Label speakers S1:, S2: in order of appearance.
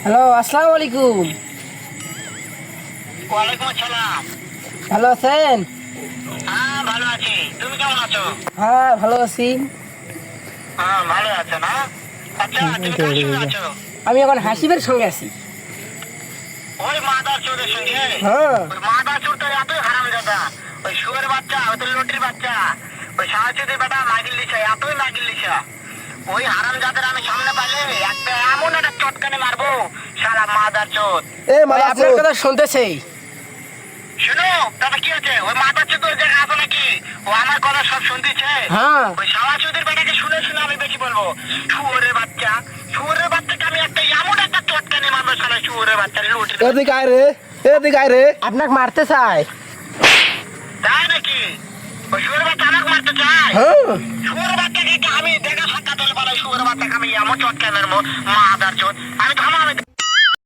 S1: Hello, আসসালামু আলাইকুম।
S2: ওয়ালাইকুম আসসালাম।
S1: ভালো আছেন?
S2: হ্যাঁ ভালো আছি, তুমি কেমন আছো?
S1: হ্যাঁ, ভালো আছি।
S2: হ্যাঁ ভালো আছো না? আচ্ছা তুমি কার সঙ্গে আছো?
S1: আমি এখন হাসিবের সঙ্গে আছি।
S2: ওই মাদার চোরের সঙ্গে?
S1: হ্যাঁ।
S2: ওই মাদার চোর তো এতই হারামজাদা, ওই শুয়োরের বাচ্চা, ওই তো লটির বাচ্চা, ওই সাহায্যদের বেটা মাগিল দিছে, এতই মাগিল দিছে। ওই হারামজাদার আমি সামনে পাইলে একটা এমন একটা চটকানি মারবো, সারা মাদার চোর।
S1: ভাই, আপনার কথা শুনতেছে।
S2: শুনো দাদা, কি আছে? ওই মাদার চোর ওই জায়গায় আছে নাকি? ও আমার কথা সব শুনতেছে।
S1: হ্যাঁ।
S2: ওই সাহায্যদের বেটাকে শুনে শুনে আমি বেশি বলবো, শুয়োরের বাচ্চা, শুয়োরের বাচ্চাকে আমি একটা এমন একটা চটকানি মারবো, সারা শুয়োরের বাচ্চা লুটি।
S3: এদিকে আয় রে, এদিকে আয় রে।
S1: আপনাকে মারতে চাই।
S2: তাই নাকি? ওই শুয়োরের বাচ্চা আমাকে মারতে চায়?
S1: হ্যাঁ।
S2: শুয়োরের বাচ্চাকে কি আমি দেখা সাক্ষাৎ হলে বলে শুয়োরের বাচ্চাকে আমি এমন চটকানি মারবো, মাদার চোর।